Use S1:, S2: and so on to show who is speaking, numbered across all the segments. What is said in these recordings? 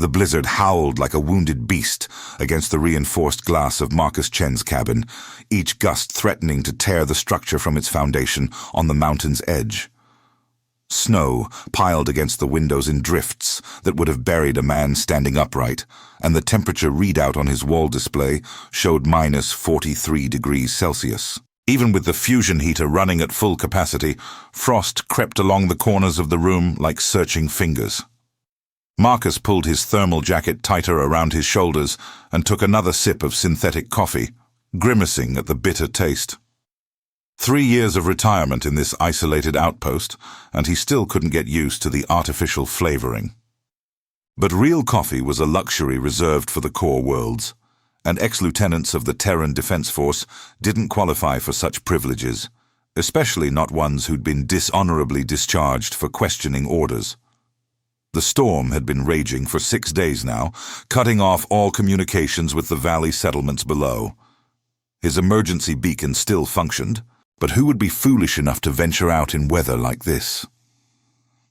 S1: The blizzard howled like a wounded beast against the reinforced glass of Marcus Chen's cabin, each gust threatening to tear the structure from its foundation on the mountain's edge. Snow piled against the windows in drifts that would have buried a man standing upright, and the temperature readout on his wall display showed -43 degrees Celsius. Even with the fusion heater running at full capacity, frost crept along the corners of the room like searching fingers. Marcus pulled his thermal jacket tighter around his shoulders and took another sip of synthetic coffee, grimacing at the bitter taste. 3 years of retirement in this isolated outpost, and he still couldn't get used to the artificial flavoring. But real coffee was a luxury reserved for the core worlds, and ex-lieutenants of the Terran Defense Force didn't qualify for such privileges, especially not ones who'd been dishonorably discharged for questioning orders. The storm had been raging for 6 days now, cutting off all communications with the valley settlements below. His emergency beacon still functioned, but who would be foolish enough to venture out in weather like this?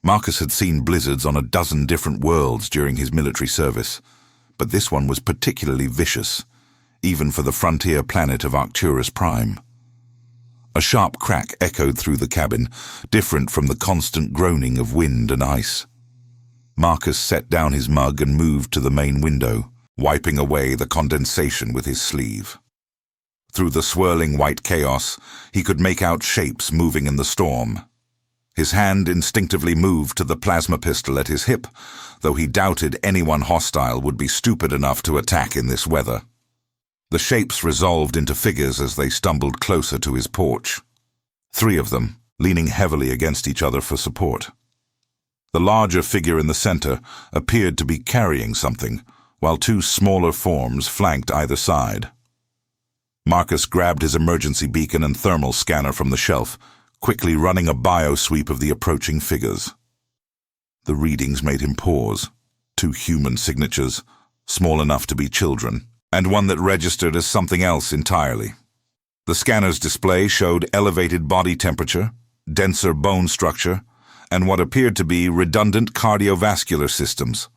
S1: Marcus had seen blizzards on a dozen different worlds during his military service, but this one was particularly vicious, even for the frontier planet of Arcturus Prime. A sharp crack echoed through the cabin, different from the constant groaning of wind and ice. Marcus set down his mug and moved to the main window, wiping away the condensation with his sleeve. Through the swirling white chaos, he could make out shapes moving in the storm. His hand instinctively moved to the plasma pistol at his hip, though he doubted anyone hostile would be stupid enough to attack in this weather. The shapes resolved into figures as they stumbled closer to his porch. 3 of them, leaning heavily against each other for support. The larger figure in the center appeared to be carrying something, while 2 smaller forms flanked either side. Marcus grabbed his emergency beacon and thermal scanner from the shelf, quickly running a bio-sweep of the approaching figures. The readings made him pause. 2 human signatures, small enough to be children, and one that registered as something else entirely. The scanner's display showed elevated body temperature, denser bone structure, and what appeared to be redundant cardiovascular systems.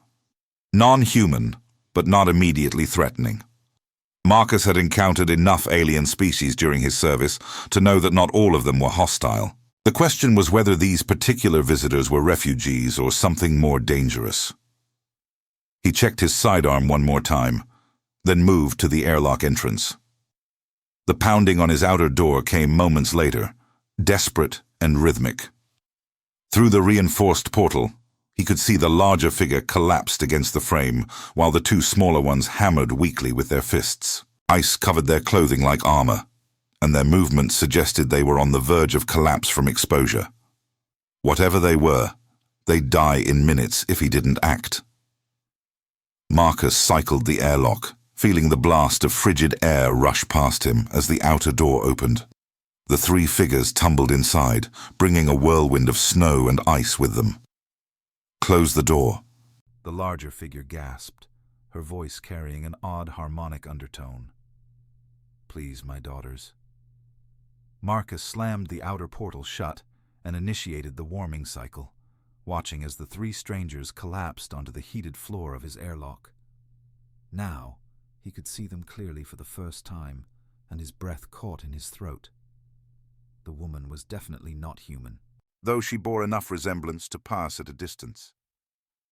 S1: Non-human, but not immediately threatening. Marcus had encountered enough alien species during his service to know that not all of them were hostile. The question was whether these particular visitors were refugees or something more dangerous. He checked his sidearm one more time, then moved to the airlock entrance. The pounding on his outer door came moments later, desperate and rhythmic. Through the reinforced portal, he could see the larger figure collapsed against the frame, while the 2 smaller ones hammered weakly with their fists. Ice covered their clothing like armor, and their movements suggested they were on the verge of collapse from exposure. Whatever they were, they'd die in minutes if he didn't act. Marcus cycled the airlock, feeling the blast of frigid air rush past him as the outer door opened. The 3 figures tumbled inside, bringing a whirlwind of snow and ice with them. "Close the door." The larger figure gasped, her voice carrying an odd harmonic undertone. "Please, my daughters." Marcus slammed the outer portal shut and initiated the warming cycle, watching as the 3 strangers collapsed onto the heated floor of his airlock. Now, he could see them clearly for the first time, and his breath caught in his throat. The woman was definitely not human, though she bore enough resemblance to pass at a distance.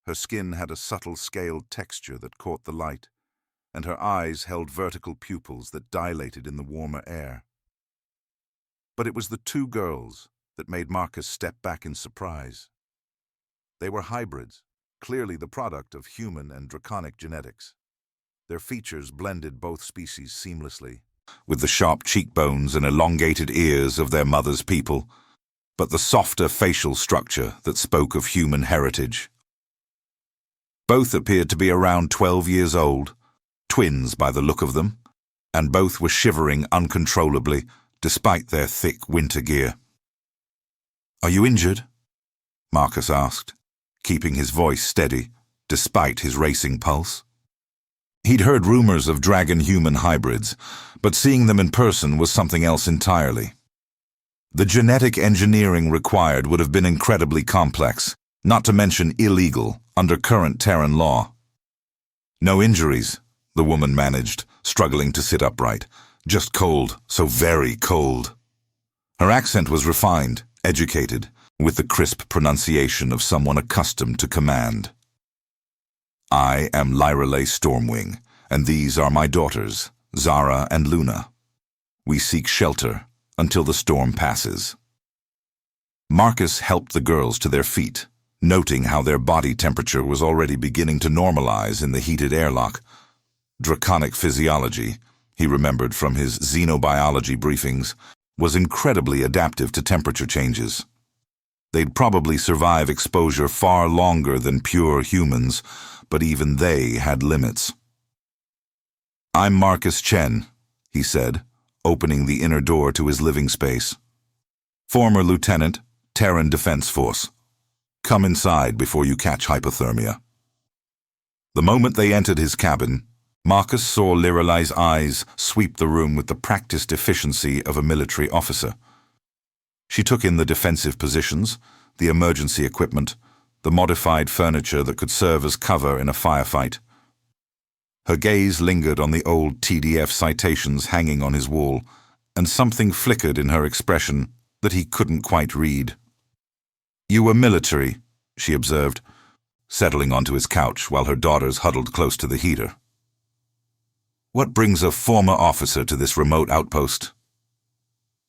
S1: Her skin had a subtle scaled texture that caught the light, and her eyes held vertical pupils that dilated in the warmer air. But it was the 2 girls that made Marcus step back in surprise. They were hybrids, clearly the product of human and draconic genetics. Their features blended both species seamlessly, with the sharp cheekbones and elongated ears of their mother's people, but the softer facial structure that spoke of human heritage. Both appeared to be around 12 years old, twins by the look of them, and both were shivering uncontrollably despite their thick winter gear. "Are you injured?" Marcus asked, keeping his voice steady despite his racing pulse. He'd heard rumors of dragon-human hybrids, but seeing them in person was something else entirely. The genetic engineering required would have been incredibly complex, not to mention illegal, under current Terran law. No injuries, the woman managed, struggling to sit upright. Just cold, so very cold. Her accent was refined, educated, with the crisp pronunciation of someone accustomed to command. I am Lyrelay Stormwing, and these are my daughters, Zara and Luna. We seek shelter until the storm passes. Marcus helped the girls to their feet, noting how their body temperature was already beginning to normalize in the heated airlock. Draconic physiology, he remembered from his xenobiology briefings, was incredibly adaptive to temperature changes. They'd probably survive exposure far longer than pure humans, but even they had limits. I'm Marcus Chen, he said, opening the inner door to his living space. Former Lieutenant, Terran Defense Force. Come inside before you catch hypothermia. The moment they entered his cabin, Marcus saw Lyrelay's eyes sweep the room with the practiced efficiency of a military officer. She took in the defensive positions, the emergency equipment, the modified furniture that could serve as cover in a firefight. Her gaze lingered on the old TDF citations hanging on his wall, and something flickered in her expression that he couldn't quite read. You were military, she observed, settling onto his couch while her daughters huddled close to the heater. What brings a former officer to this remote outpost?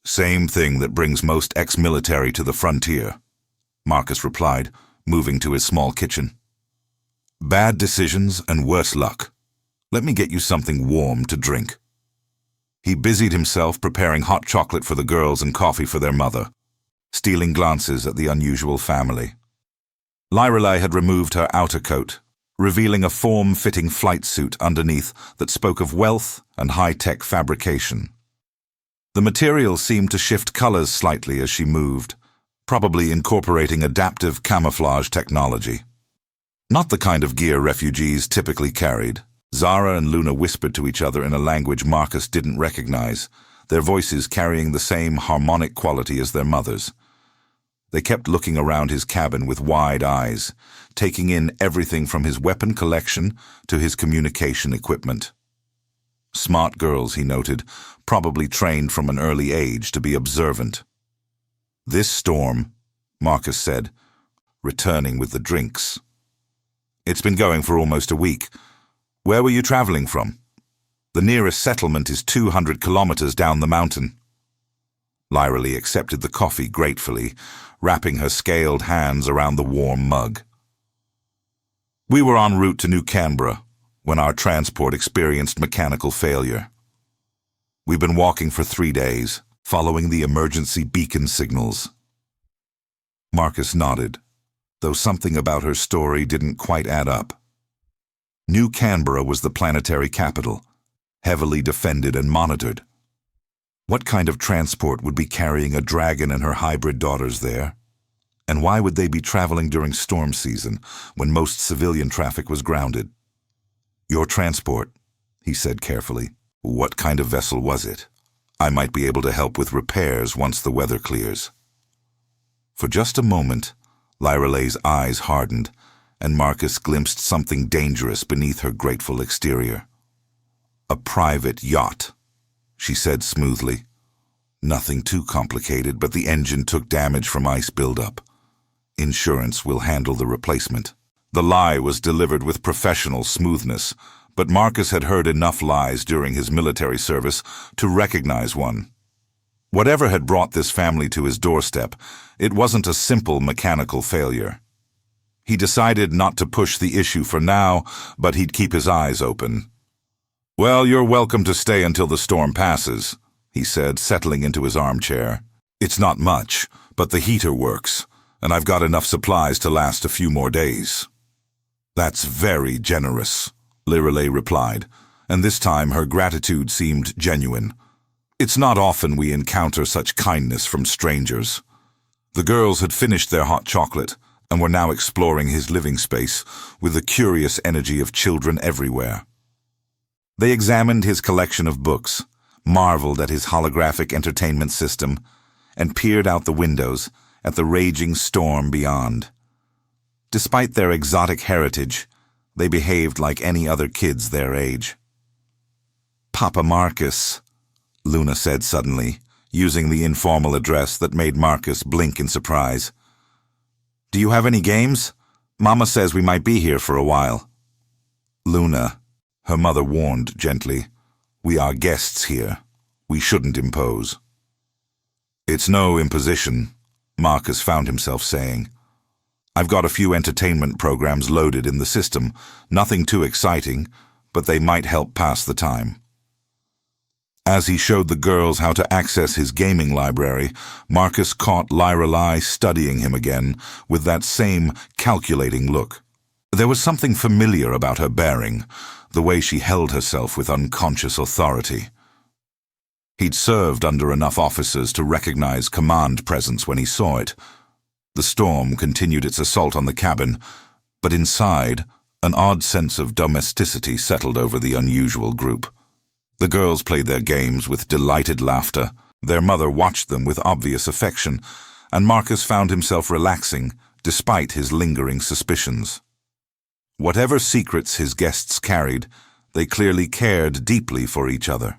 S1: Same thing that brings most ex-military to the frontier, Marcus replied, moving to his small kitchen. Bad decisions and worse luck. Let me get you something warm to drink. He busied himself preparing hot chocolate for the girls and coffee for their mother, stealing glances at the unusual family. Lyrelay had removed her outer coat, revealing a form-fitting flight suit underneath that spoke of wealth and high-tech fabrication. The material seemed to shift colors slightly as she moved, probably incorporating adaptive camouflage technology. Not the kind of gear refugees typically carried. Zara and Luna whispered to each other in a language Marcus didn't recognize, their voices carrying the same harmonic quality as their mother's. They kept looking around his cabin with wide eyes, taking in everything from his weapon collection to his communication equipment. Smart girls, he noted, probably trained from an early age to be observant. This storm, Marcus said, returning with the drinks. It's been going for almost a week. Where were you traveling from? The nearest settlement is 200 kilometers down the mountain. Lyrelay accepted the coffee gratefully, wrapping her scaled hands around the warm mug. We were en route to New Canberra when our transport experienced mechanical failure. We've been walking for 3 days, following the emergency beacon signals. Marcus nodded, though something about her story didn't quite add up. New Canberra was the planetary capital, heavily defended and monitored. What kind of transport would be carrying a dragon and her hybrid daughters there? And why would they be traveling during storm season, when most civilian traffic was grounded? Your transport, he said carefully. What kind of vessel was it? I might be able to help with repairs once the weather clears. For just a moment, Lyrelay's eyes hardened, and Marcus glimpsed something dangerous beneath her grateful exterior. A private yacht, she said smoothly. Nothing too complicated, but the engine took damage from ice buildup. Insurance will handle the replacement. The lie was delivered with professional smoothness, but Marcus had heard enough lies during his military service to recognize one. Whatever had brought this family to his doorstep, it wasn't a simple mechanical failure. He decided not to push the issue for now, but he'd keep his eyes open. Well, you're welcome to stay until the storm passes, he said, settling into his armchair. It's not much, but the heater works, and I've got enough supplies to last a few more days. That's very generous, Lyrelay replied, and this time her gratitude seemed genuine. It's not often we encounter such kindness from strangers. The girls had finished their hot chocolate and were now exploring his living space with the curious energy of children everywhere. They examined his collection of books, marveled at his holographic entertainment system, and peered out the windows at the raging storm beyond. Despite their exotic heritage, They behaved like any other kids their age. "Papa Marcus," Luna said suddenly, using the informal address that made Marcus blink in surprise. "Do you have any games? Mama says we might be here for a while." "Luna," her mother warned gently, "we are guests here. We shouldn't impose." "It's no imposition," Marcus found himself saying. "I've got a few entertainment programs loaded in the system, nothing too exciting, but they might help pass the time." As he showed the girls how to access his gaming library, Marcus caught Lorelei studying him again with that same calculating look. There was something familiar about her bearing, the way she held herself with unconscious authority. He'd served under enough officers to recognize command presence when he saw it. The storm continued its assault on the cabin, but inside, an odd sense of domesticity settled over the unusual group. The girls played their games with delighted laughter. Their mother watched them with obvious affection, and Marcus found himself relaxing despite his lingering suspicions. Whatever secrets his guests carried, they clearly cared deeply for each other.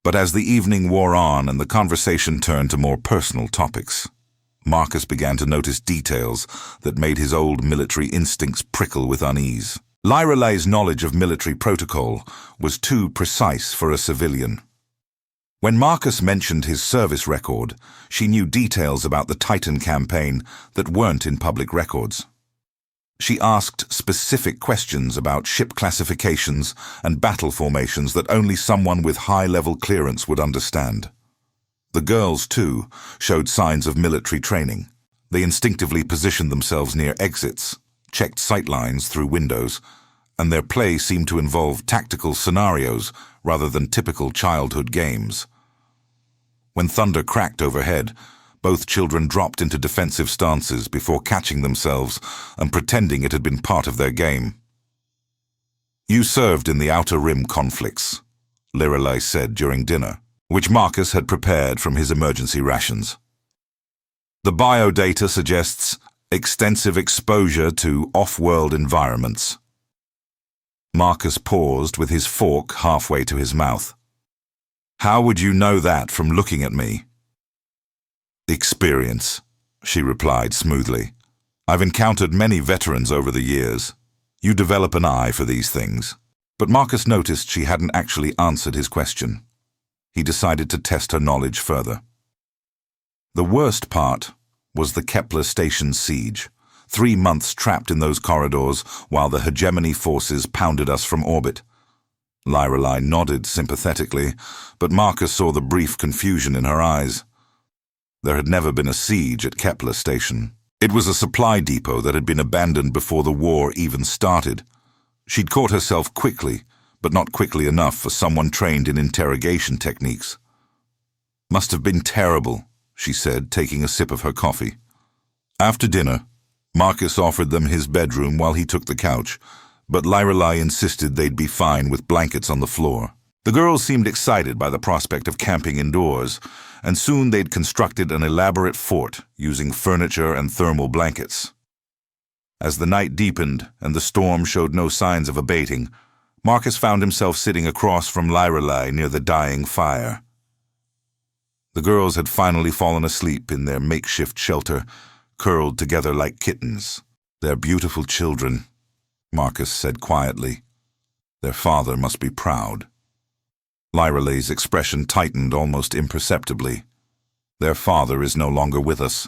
S1: But as the evening wore on and the conversation turned to more personal topics, Marcus began to notice details that made his old military instincts prickle with unease. Lorelei's knowledge of military protocol was too precise for a civilian. When Marcus mentioned his service record, she knew details about the Titan campaign that weren't in public records. She asked specific questions about ship classifications and battle formations that only someone with high-level clearance would understand. The girls, too, showed signs of military training. They instinctively positioned themselves near exits, checked sightlines through windows, and their play seemed to involve tactical scenarios rather than typical childhood games. When thunder cracked overhead, both children dropped into defensive stances before catching themselves and pretending it had been part of their game. "You served in the Outer Rim conflicts," Lorelei said during dinner, which Marcus had prepared from his emergency rations. "The biodata suggests extensive exposure to off-world environments." Marcus paused with his fork halfway to his mouth. "How would you know that from looking at me?" "Experience," she replied smoothly. "I've encountered many veterans over the years. You develop an eye for these things." But Marcus noticed she hadn't actually answered his question. He decided to test her knowledge further. The worst part was the Kepler station siege. 3 months trapped in those corridors while the hegemony forces pounded us from orbit. Lorelei nodded sympathetically, but Marcus saw the brief confusion in her eyes. There had never been a siege at Kepler Station. It was a supply depot that had been abandoned before the war even started. She'd caught herself quickly, but not quickly enough for someone trained in interrogation techniques. "Must have been terrible," she said, taking a sip of her coffee. After dinner, Marcus offered them his bedroom while he took the couch, but Lorelei insisted they'd be fine with blankets on the floor. The girls seemed excited by the prospect of camping indoors, and soon they'd constructed an elaborate fort using furniture and thermal blankets. As the night deepened and the storm showed no signs of abating, Marcus found himself sitting across from Lorelei near the dying fire. The girls had finally fallen asleep in their makeshift shelter, curled together like kittens. "They're beautiful children," Marcus said quietly. "Their father must be proud." Lorelei's expression tightened almost imperceptibly. "Their father is no longer with us.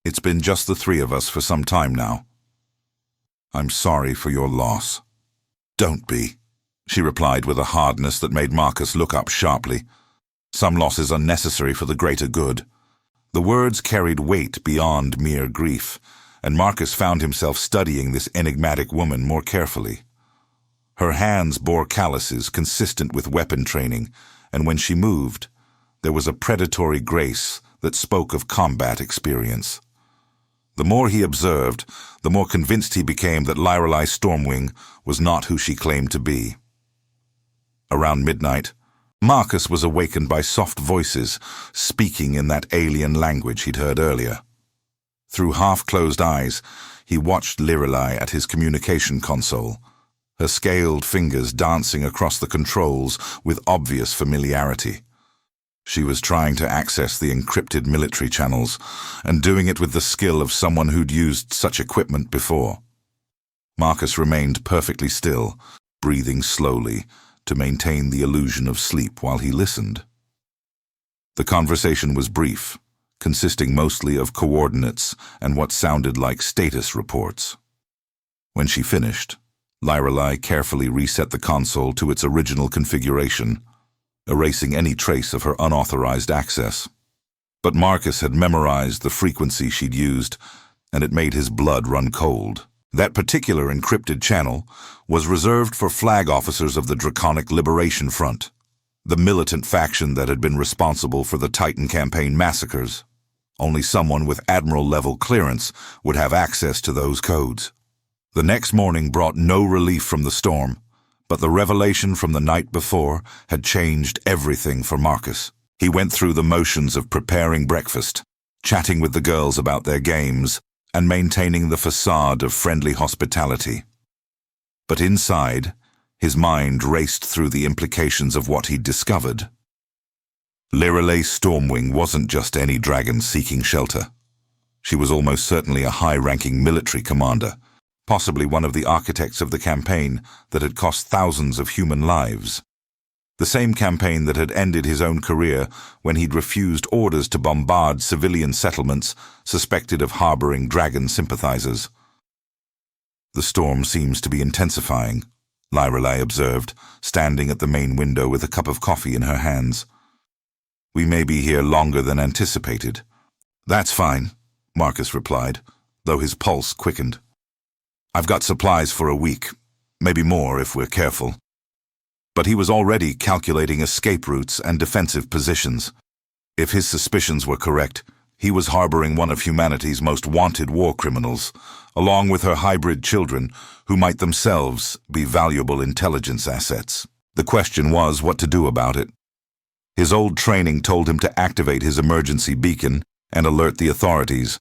S1: It's been just the 3 of us for some time now. I'm sorry for your loss." "Don't be," she replied with a hardness that made Marcus look up sharply. "Some losses are necessary for the greater good." The words carried weight beyond mere grief, and Marcus found himself studying this enigmatic woman more carefully. Her hands bore calluses consistent with weapon training, and when she moved, there was a predatory grace that spoke of combat experience. The more he observed, the more convinced he became that Lorelei Stormwing was not who she claimed to be. Around midnight, Marcus was awakened by soft voices speaking in that alien language he'd heard earlier. Through half-closed eyes, he watched Lirelai at his communication console, her scaled fingers dancing across the controls with obvious familiarity. She was trying to access the encrypted military channels, and doing it with the skill of someone who'd used such equipment before. Marcus remained perfectly still, breathing slowly, to maintain the illusion of sleep while he listened. The conversation was brief, consisting mostly of coordinates and what sounded like status reports. When she finished, Lirelai carefully reset the console to its original configuration, erasing any trace of her unauthorized access. But Marcus had memorized the frequency she'd used, and it made his blood run cold. That particular encrypted channel was reserved for flag officers of the Draconic Liberation Front, the militant faction that had been responsible for the Titan campaign massacres. Only someone with Admiral-level clearance would have access to those codes. The next morning brought no relief from the storm, but the revelation from the night before had changed everything for Marcus. He went through the motions of preparing breakfast, chatting with the girls about their games, and maintaining the facade of friendly hospitality. But inside, his mind raced through the implications of what he'd discovered. Lirelai Stormwing wasn't just any dragon seeking shelter. She was almost certainly a high-ranking military commander, possibly one of the architects of the campaign that had cost thousands of human lives. The same campaign that had ended his own career when he'd refused orders to bombard civilian settlements suspected of harboring dragon sympathizers. The storm seems to be intensifying, Lirelai observed, standing at the main window with a cup of coffee in her hands. We may be here longer than anticipated. That's fine, Marcus replied, though his pulse quickened. I've got supplies for a week, maybe more if we're careful. But he was already calculating escape routes and defensive positions. If his suspicions were correct, he was harboring one of humanity's most wanted war criminals, along with her hybrid children, who might themselves be valuable intelligence assets. The question was what to do about it. His old training told him to activate his emergency beacon and alert the authorities,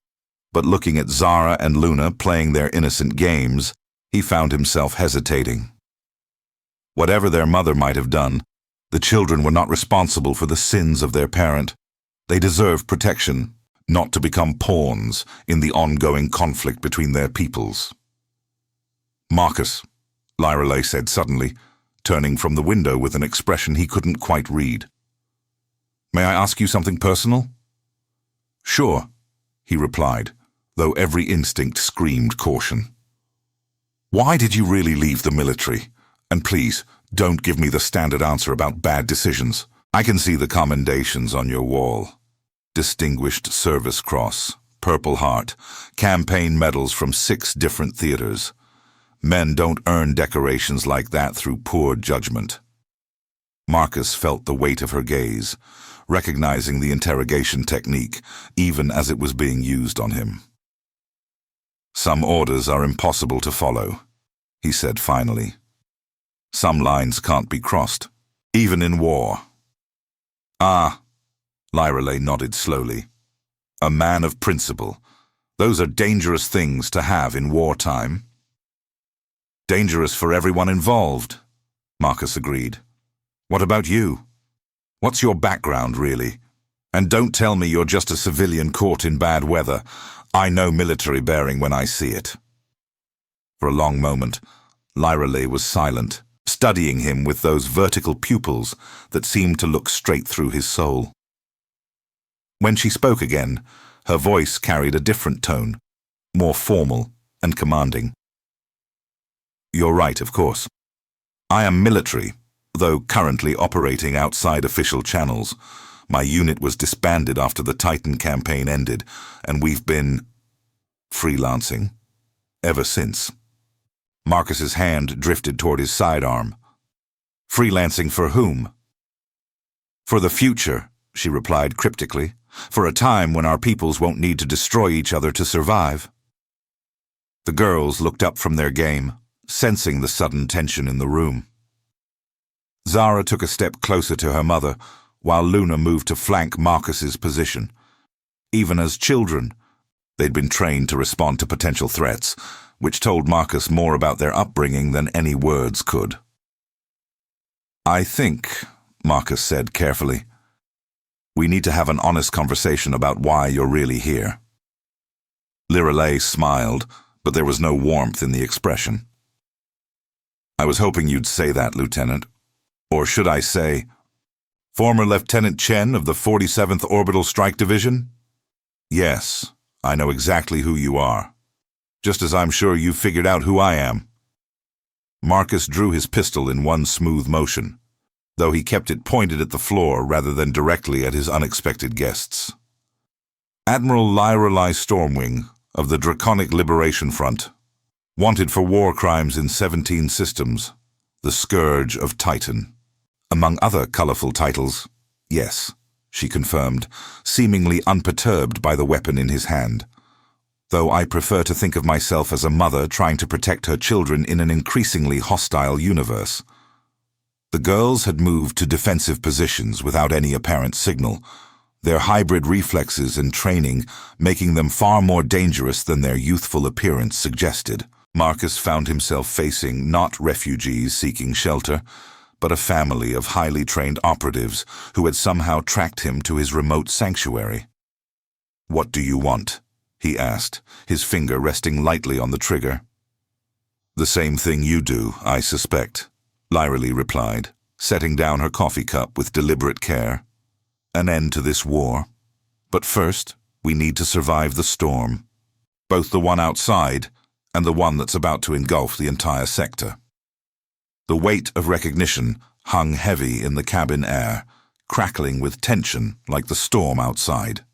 S1: but looking at Zara and Luna playing their innocent games, he found himself hesitating. Whatever their mother might have done, the children were not responsible for the sins of their parent. They deserve protection, not to become pawns in the ongoing conflict between their peoples. Marcus, Lirelai said suddenly, turning from the window with an expression he couldn't quite read. May I ask you something personal? Sure, he replied, though every instinct screamed caution. Why did you really leave the military? And please, don't give me the standard answer about bad decisions. I can see the commendations on your wall. Distinguished Service Cross, Purple Heart, campaign medals from 6 different theaters. Men don't earn decorations like that through poor judgment. Marcus felt the weight of her gaze, recognizing the interrogation technique, even as it was being used on him. Some orders are impossible to follow, he said finally. Some lines can't be crossed, even in war. Ah, Lirelai nodded slowly. A man of principle. Those are dangerous things to have in wartime. Dangerous for everyone involved, Marcus agreed. What about you? What's your background, really? And don't tell me you're just a civilian caught in bad weather. I know military bearing when I see it. For a long moment, Lirelai was silent, studying him with those vertical pupils that seemed to look straight through his soul. When she spoke again, her voice carried a different tone, more formal and commanding. You're right, of course. I am military, though currently operating outside official channels. My unit was disbanded after the Titan campaign ended, and we've been freelancing ever since. Marcus's hand drifted toward his sidearm. Freelancing for whom? For the future, she replied cryptically. For a time when our peoples won't need to destroy each other to survive. The girls looked up from their game, sensing the sudden tension in the room. Zara took a step closer to her mother, while Luna moved to flank Marcus's position. Even as children, They'd been trained to respond to potential threats, which told Marcus more about their upbringing than any words could. "I think," Marcus said carefully, "we need to have an honest conversation about why you're really here." Lirelei smiled, but there was no warmth in the expression. "I was hoping you'd say that, Lieutenant. Or should I say, former Lieutenant Chen of the 47th Orbital Strike Division? Yes, I know exactly who you are, just as I'm sure you've figured out who I am." Marcus drew his pistol in one smooth motion, though he kept it pointed at the floor rather than directly at his unexpected guests. "Admiral Lirelei Stormwing of the Draconic Liberation Front, wanted for war crimes in 17 systems, the Scourge of Titan. Among other colorful titles, yes," she confirmed, seemingly unperturbed by the weapon in his hand. "Though I prefer to think of myself as a mother trying to protect her children in an increasingly hostile universe." The girls had moved to defensive positions without any apparent signal, their hybrid reflexes and training making them far more dangerous than their youthful appearance suggested. Marcus found himself facing not refugees seeking shelter, but a family of highly trained operatives who had somehow tracked him to his remote sanctuary. "What do you want?" he asked, his finger resting lightly on the trigger. "The same thing you do, I suspect," Lirelei replied, setting down her coffee cup with deliberate care. "An end to this war. But first, we need to survive the storm, both the one outside and the one that's about to engulf the entire sector." The weight of recognition hung heavy in the cabin air, crackling with tension like the storm outside.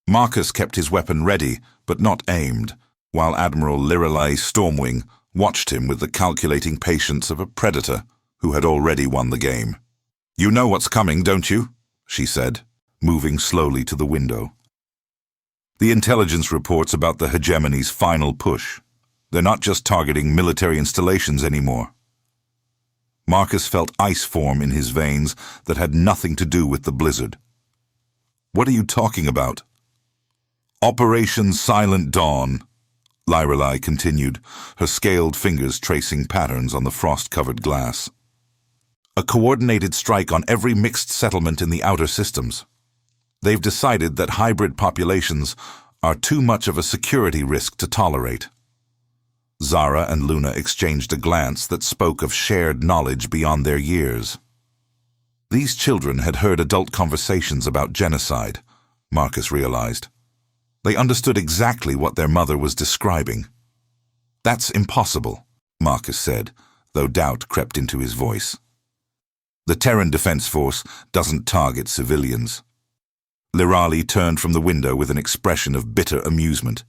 S1: Marcus kept his weapon ready, but not aimed, while Admiral Lirelei Stormwing watched him with the calculating patience of a predator who had already won the game. "You know what's coming, don't you?" she said, moving slowly to the window. "The intelligence reports about the hegemony's final push. They're not just targeting military installations anymore." Marcus felt ice form in his veins that had nothing to do with the blizzard. "What are you talking about?" "Operation Silent Dawn," Lirelei continued, her scaled fingers tracing patterns on the frost-covered glass. "A coordinated strike on every mixed settlement in the outer systems. They've decided that hybrid populations are too much of a security risk to tolerate." Zara and Luna exchanged a glance that spoke of shared knowledge beyond their years. These children had heard adult conversations about genocide, Marcus realized. They understood exactly what their mother was describing. "That's impossible," Marcus said, though doubt crept into his voice. "The Terran Defense Force doesn't target civilians." Lirelei turned from the window with an expression of bitter amusement.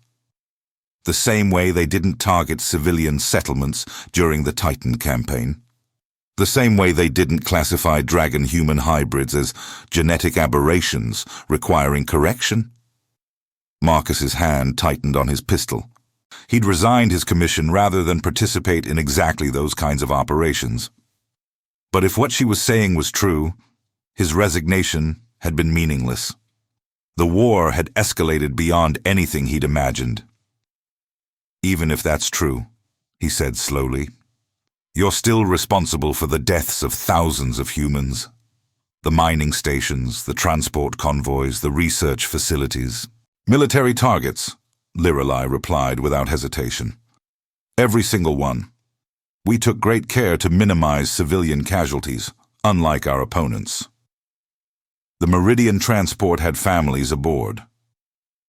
S1: "The same way they didn't target civilian settlements during the Titan campaign. The same way they didn't classify dragon-human hybrids as genetic aberrations requiring correction." Marcus's hand tightened on his pistol. He'd resigned his commission rather than participate in exactly those kinds of operations. But if what she was saying was true, his resignation had been meaningless. The war had escalated beyond anything he'd imagined. "Even if that's true," he said slowly, "you're still responsible for the deaths of thousands of humans. The mining stations, the transport convoys, the research facilities. Military targets," Lirelei replied without hesitation. "Every single one. We took great care to minimize civilian casualties, unlike our opponents." The Meridian transport had families aboard.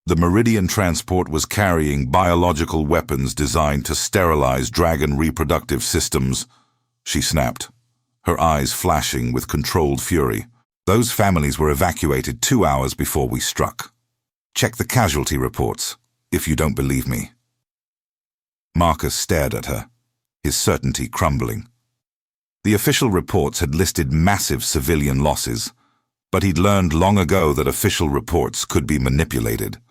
S1: The Meridian transport was carrying biological weapons designed to sterilize dragon reproductive systems, she snapped, her eyes flashing with controlled fury. "Those families were evacuated 2 hours before we struck. Check the casualty reports, if you don't believe me." Marcus stared at her, his certainty crumbling. The official reports had listed massive civilian losses, but he'd learned long ago that official reports could be manipulated.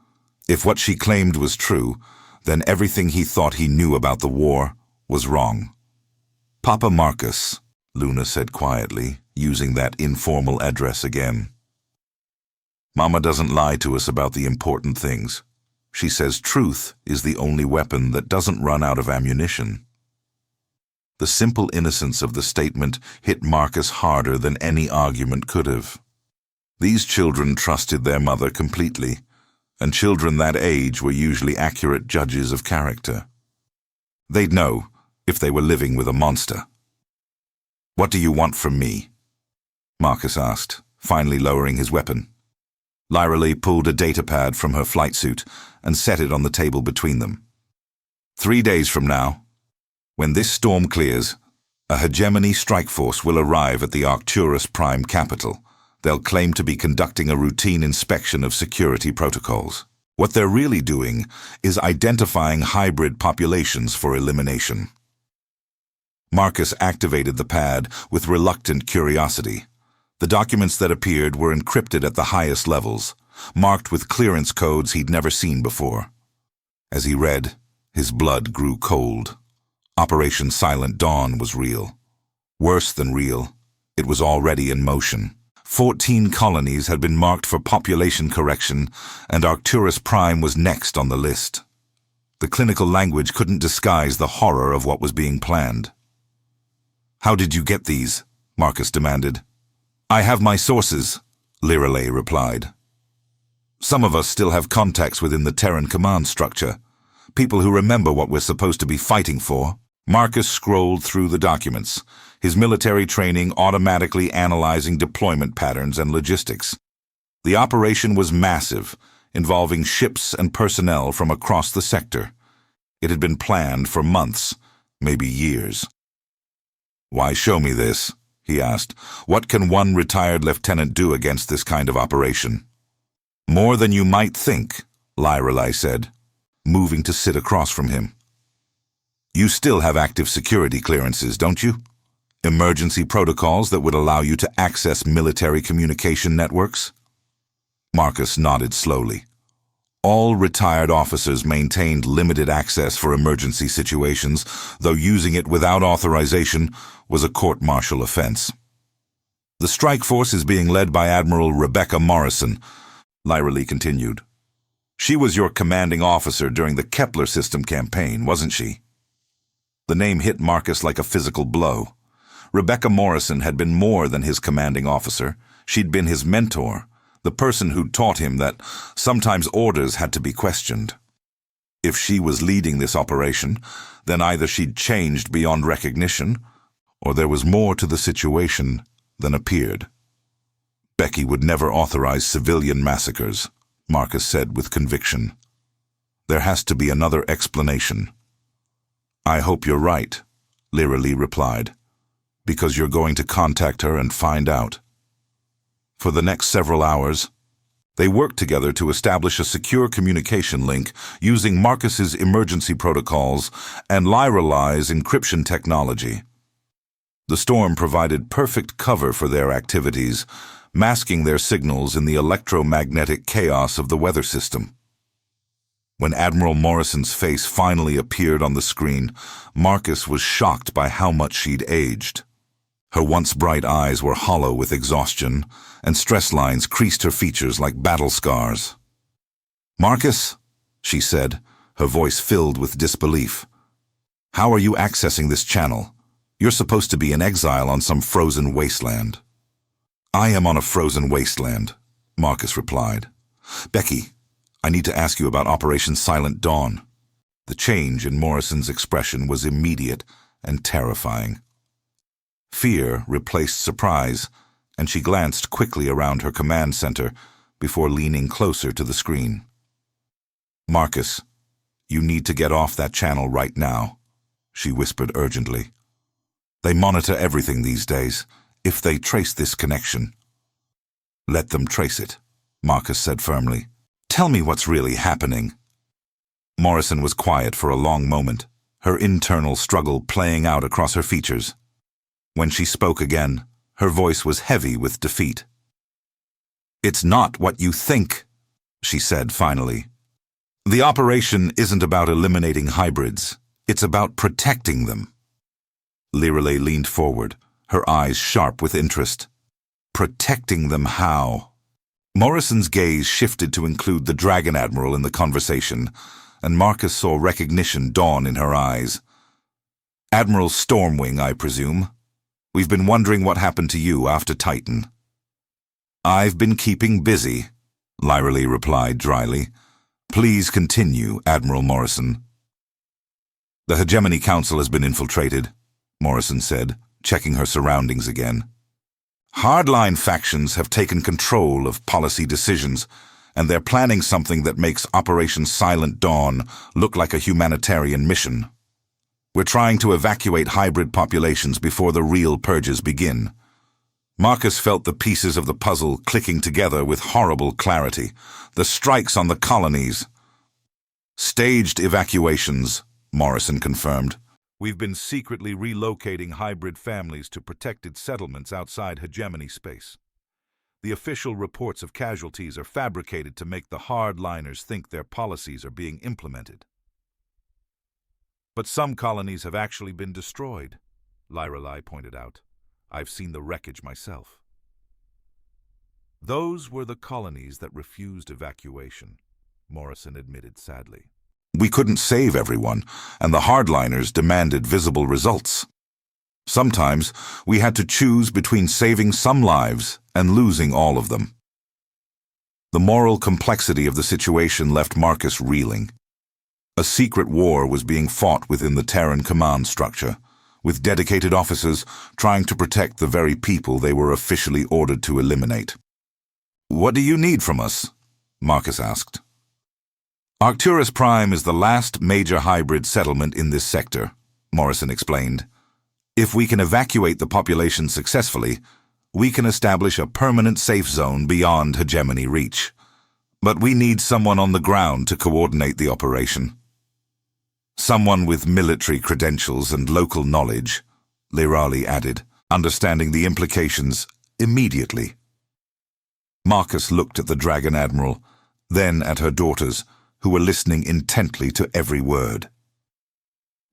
S1: If what she claimed was true, then everything he thought he knew about the war was wrong. "Papa Marcus," Luna said quietly, using that informal address again. "Mama doesn't lie to us about the important things. She says truth is the only weapon that doesn't run out of ammunition. The simple innocence of the statement hit Marcus harder than any argument could have. These children trusted their mother completely, and children that age were usually accurate judges of character. They'd know if they were living with a monster. "What do you want from me?" Marcus asked, finally lowering his weapon. Lyra Lee pulled a datapad from her flight suit and set it on the table between them. 3 days from now, when this storm clears, a hegemony strike force will arrive at the Arcturus Prime capital. They'll claim to be conducting a routine inspection of security protocols. What they're really doing is identifying hybrid populations for elimination. Marcus activated the pad with reluctant curiosity. The documents that appeared were encrypted at the highest levels, marked with clearance codes he'd never seen before. As he read, his blood grew cold. Operation Silent Dawn was real. Worse than real, it was already in motion. 14 colonies had been marked for population correction, and Arcturus Prime was next on the list. The clinical language couldn't disguise the horror of what was being planned. "How did you get these?" Marcus demanded. "I have my sources," Lirelei replied. "Some of us still have contacts within the Terran command structure, people who remember what we're supposed to be fighting for." Marcus scrolled through the documents, his military training automatically analyzing deployment patterns and logistics. The operation was massive, involving ships and personnel from across the sector. It had been planned for months, maybe years. "Why show me this?" he asked. "What can one retired lieutenant do against this kind of operation?" "More than you might think," Lirelei said, moving to sit across from him. "You still have active security clearances, don't you? Emergency protocols that would allow you to access military communication networks?" Marcus nodded slowly. All retired officers maintained limited access for emergency situations, though using it without authorization was a court-martial offense. "The strike force is being led by Admiral Rebecca Morrison," Lyra Lee continued. "She was your commanding officer during the Kepler system campaign, wasn't she?" The name hit Marcus like a physical blow. Rebecca Morrison had been more than his commanding officer. She'd been his mentor, the person who'd taught him that sometimes orders had to be questioned. If she was leading this operation, then either she'd changed beyond recognition, or there was more to the situation than appeared. "Becky would never authorize civilian massacres," Marcus said with conviction. "There has to be another explanation." "I hope you're right," Lyra Lee replied, "because you're going to contact her and find out." For the next several hours, they worked together to establish a secure communication link using Marcus's emergency protocols and Lyrelei's encryption technology. The storm provided perfect cover for their activities, masking their signals in the electromagnetic chaos of the weather system. When Admiral Morrison's face finally appeared on the screen, Marcus was shocked by how much she'd aged. Her once bright eyes were hollow with exhaustion, and stress lines creased her features like battle scars. "Marcus," she said, her voice filled with disbelief. "How are you accessing this channel? You're supposed to be in exile on some frozen wasteland." "I am on a frozen wasteland," Marcus replied. "Becky, I need to ask you about Operation Silent Dawn." The change in Morrison's expression was immediate and terrifying. Fear replaced surprise, and she glanced quickly around her command center before leaning closer to the screen. "Marcus, you need to get off that channel right now," she whispered urgently. "They monitor everything these days. If they trace this connection—" "Let them trace it," Marcus said firmly. "Tell me what's really happening." Morrison was quiet for a long moment, her internal struggle playing out across her features. When she spoke again, her voice was heavy with defeat. "It's not what you think," she said finally. "The operation isn't about eliminating hybrids. It's about protecting them." Lirelei leaned forward, her eyes sharp with interest. "Protecting them how?" Morrison's gaze shifted to include the Dragon Admiral in the conversation, and Marcus saw recognition dawn in her eyes. "Admiral Stormwing, I presume. We've been wondering what happened to you after Titan." "I've been keeping busy," Lyra Lee replied dryly. "Please continue, Admiral Morrison." "The Hegemony Council has been infiltrated," Morrison said, checking her surroundings again. "Hardline factions have taken control of policy decisions, and they're planning something that makes Operation Silent Dawn look like a humanitarian mission. We're trying to evacuate hybrid populations before the real purges begin." Marcus felt the pieces of the puzzle clicking together with horrible clarity. The strikes on the colonies. "Staged evacuations," Morrison confirmed. "We've been secretly relocating hybrid families to protected settlements outside hegemony space. The official reports of casualties are fabricated to make the hardliners think their policies are being implemented. But some colonies have actually been destroyed," Lyra Lee pointed out. "I've seen the wreckage myself." "Those were the colonies that refused evacuation," Morrison admitted sadly. "We couldn't save everyone, and the hardliners demanded visible results. Sometimes we had to choose between saving some lives and losing all of them." The moral complexity of the situation left Marcus reeling. A secret war was being fought within the Terran command structure, with dedicated officers trying to protect the very people they were officially ordered to eliminate. "What do you need from us?" Marcus asked. "Arcturus Prime is the last major hybrid settlement in this sector," Morrison explained. "If we can evacuate the population successfully, we can establish a permanent safe zone beyond hegemony reach. But we need someone on the ground to coordinate the operation. Someone with military credentials and local knowledge," Lyra Lee added, understanding the implications immediately. Marcus looked at the Dragon Admiral, then at her daughters, who were listening intently to every word.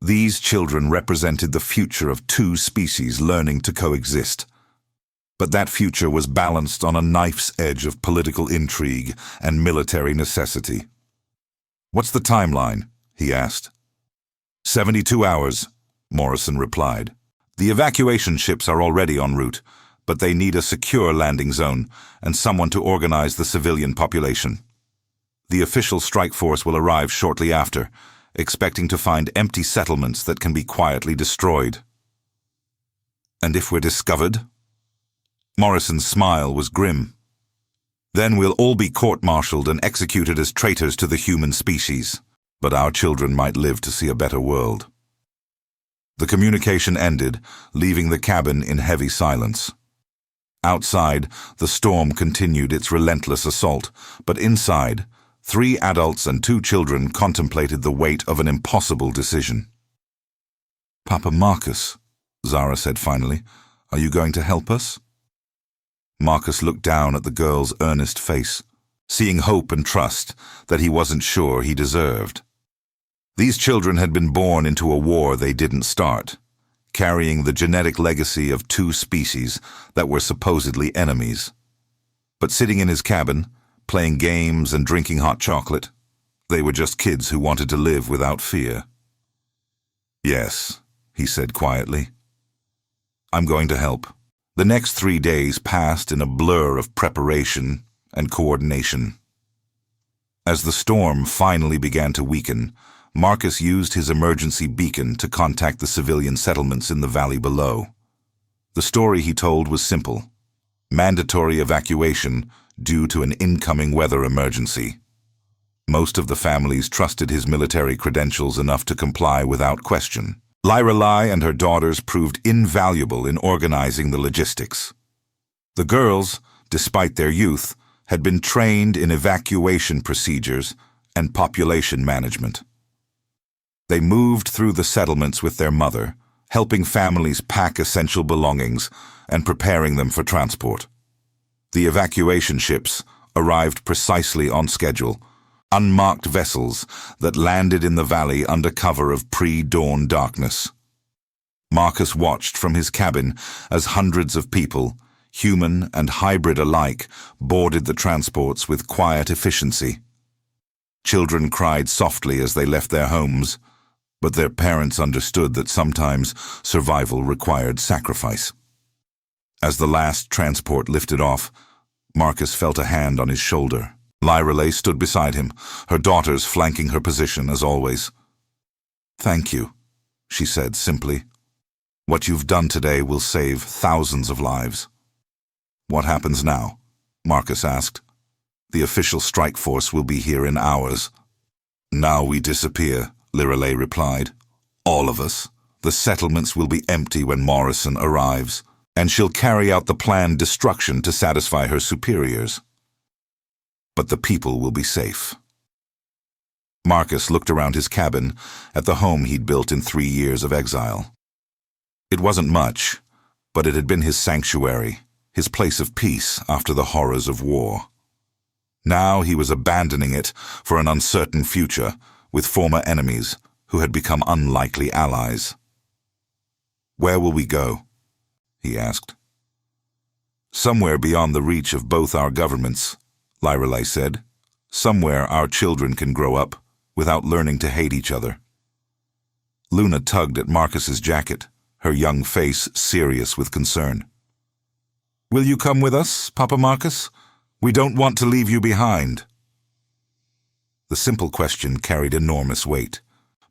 S1: These children represented the future of two species learning to coexist. But that future was balanced on a knife's edge of political intrigue and military necessity. "What's the timeline?" he asked. 72 hours, Morrison replied. "The evacuation ships are already en route, but they need a secure landing zone and someone to organize the civilian population. The official strike force will arrive shortly after, expecting to find empty settlements that can be quietly destroyed." "And if we're discovered?" Morrison's smile was grim. "Then we'll all be court-martialed and executed as traitors to the human species. But our children might live to see a better world." The communication ended, leaving the cabin in heavy silence. Outside, the storm continued its relentless assault, but inside, 3 adults and 2 children contemplated the weight of an impossible decision. "Papa Marcus," Zara said finally, "are you going to help us?" Marcus looked down at the girl's earnest face, seeing hope and trust that he wasn't sure he deserved. These children had been born into a war they didn't start, carrying the genetic legacy of 2 species that were supposedly enemies. But sitting in his cabin, playing games and drinking hot chocolate, they were just kids who wanted to live without fear. "Yes," he said quietly. "I'm going to help." The next 3 days passed in a blur of preparation and coordination. As the storm finally began to weaken, Marcus used his emergency beacon to contact the civilian settlements in the valley below. The story he told was simple: mandatory evacuation due to an incoming weather emergency. Most of the families trusted his military credentials enough to comply without question. Lyra Lee and her daughters proved invaluable in organizing the logistics. The girls, despite their youth, had been trained in evacuation procedures and population management. They moved through the settlements with their mother, helping families pack essential belongings and preparing them for transport. The evacuation ships arrived precisely on schedule, unmarked vessels that landed in the valley under cover of pre-dawn darkness. Marcus watched from his cabin as hundreds of people, human and hybrid alike, boarded the transports with quiet efficiency. Children cried softly as they left their homes, but their parents understood that sometimes survival required sacrifice. As the last transport lifted off, Marcus felt a hand on his shoulder. Lyreley stood beside him, her daughters flanking her position as always. "Thank you," she said simply. "What you've done today will save thousands of lives." "What happens now?" Marcus asked. "The official strike force will be here in hours." "Now we disappear," Lyreley replied. "All of us. The settlements will be empty when Morrison arrives, and she'll carry out the planned destruction to satisfy her superiors. But the people will be safe." Marcus looked around his cabin at the home he'd built in 3 years of exile. It wasn't much, but it had been his sanctuary, his place of peace after the horrors of war. Now he was abandoning it for an uncertain future with former enemies who had become unlikely allies. "Where will we go?" he asked. "Somewhere beyond the reach of both our governments," Lyreley said. "Somewhere our children can grow up without learning to hate each other." Luna tugged at Marcus's jacket, her young face serious with concern. "Will you come with us, Papa Marcus? We don't want to leave you behind." The simple question carried enormous weight.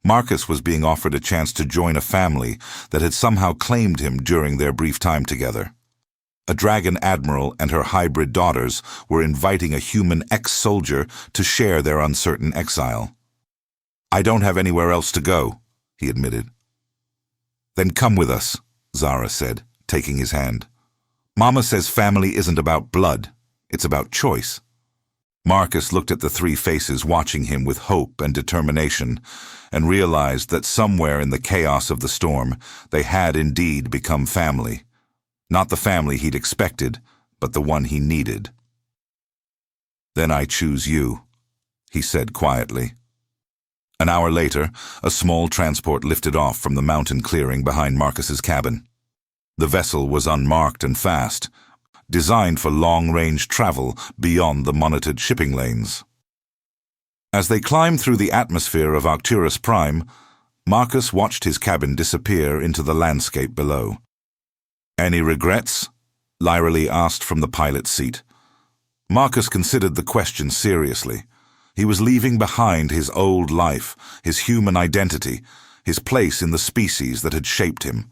S1: Marcus was being offered a chance to join a family that had somehow claimed him during their brief time together. A dragon admiral and her hybrid daughters were inviting a human ex-soldier to share their uncertain exile. "I don't have anywhere else to go," he admitted. "Then come with us," Zara said, taking his hand. "Mama says family isn't about blood, it's about choice." Marcus looked at the 3 faces watching him with hope and determination, and realized that somewhere in the chaos of the storm they had indeed become family. Not the family he'd expected, but the one he needed. "Then I choose you," he said quietly. An hour later, a small transport lifted off from the mountain clearing behind Marcus's cabin. The vessel was unmarked and fast, designed for long-range travel beyond the monitored shipping lanes. As they climbed through the atmosphere of Arcturus Prime, Marcus watched his cabin disappear into the landscape below. "Any regrets?" Lyreley asked from the pilot's seat. Marcus considered the question seriously. He was leaving behind his old life, his human identity, his place in the species that had shaped him.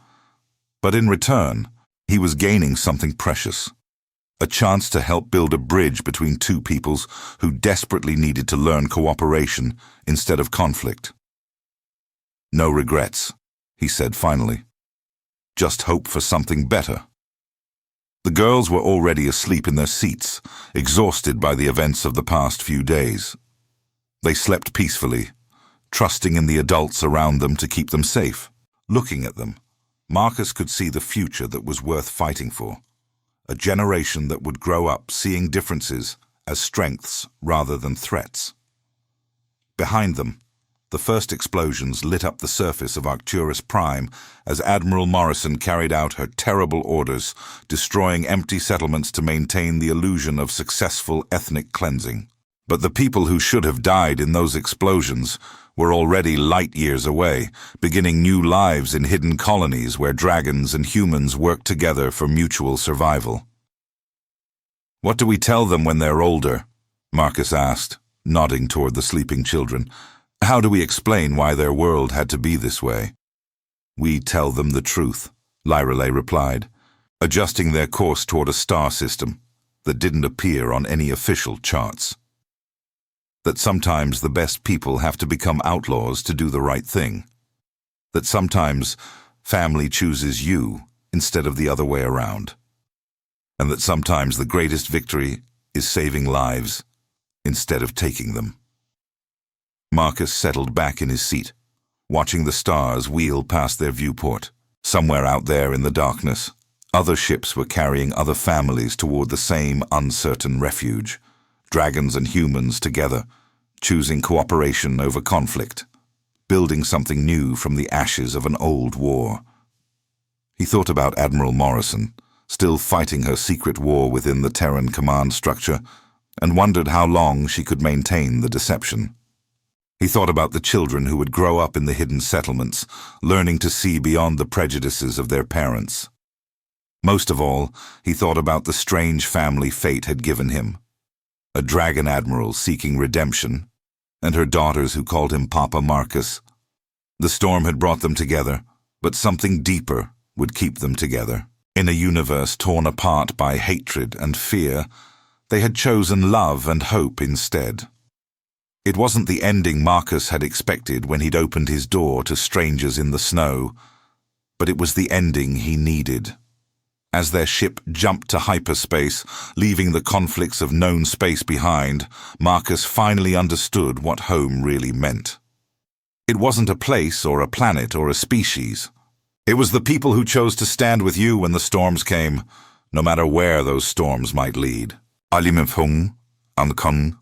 S1: But in return, he was gaining something precious. A chance to help build a bridge between 2 peoples who desperately needed to learn cooperation instead of conflict. "No regrets," he said finally. "Just hope for something better." The girls were already asleep in their seats, exhausted by the events of the past few days. They slept peacefully, trusting in the adults around them to keep them safe. Looking at them, Marcus could see the future that was worth fighting for. A generation that would grow up seeing differences as strengths rather than threats. Behind them, the first explosions lit up the surface of Arcturus Prime as Admiral Morrison carried out her terrible orders, destroying empty settlements to maintain the illusion of successful ethnic cleansing. But the people who should have died in those explosions were already light years away, beginning new lives in hidden colonies where dragons and humans worked together for mutual survival. "What do we tell them when they're older?" Marcus asked, nodding toward the sleeping children. "How do we explain why their world had to be this way?" "We tell them the truth," Lyreley replied, adjusting their course toward a star system that didn't appear on any official charts. That sometimes the best people have to become outlaws to do the right thing. That sometimes family chooses you instead of the other way around. And that sometimes the greatest victory is saving lives instead of taking them. Marcus settled back in his seat, watching the stars wheel past their viewport. Somewhere out there in the darkness, other ships were carrying other families toward the same uncertain refuge. Dragons and humans together, choosing cooperation over conflict, building something new from the ashes of an old war. He thought about Admiral Morrison, still fighting her secret war within the Terran command structure, and wondered how long she could maintain the deception. He thought about the children who would grow up in the hidden settlements, learning to see beyond the prejudices of their parents. Most of all, he thought about the strange family fate had given him. A dragon admiral seeking redemption, and her daughters who called him Papa Marcus. The storm had brought them together, but something deeper would keep them together. In a universe torn apart by hatred and fear, they had chosen love and hope instead. It wasn't the ending Marcus had expected when he'd opened his door to strangers in the snow, but it was the ending he needed. As their ship jumped to hyperspace, leaving the conflicts of known space behind, Marcus finally understood what home really meant. It wasn't a place or a planet or a species. It was the people who chose to stand with you when the storms came, no matter where those storms might lead. Alimifung, Ankon,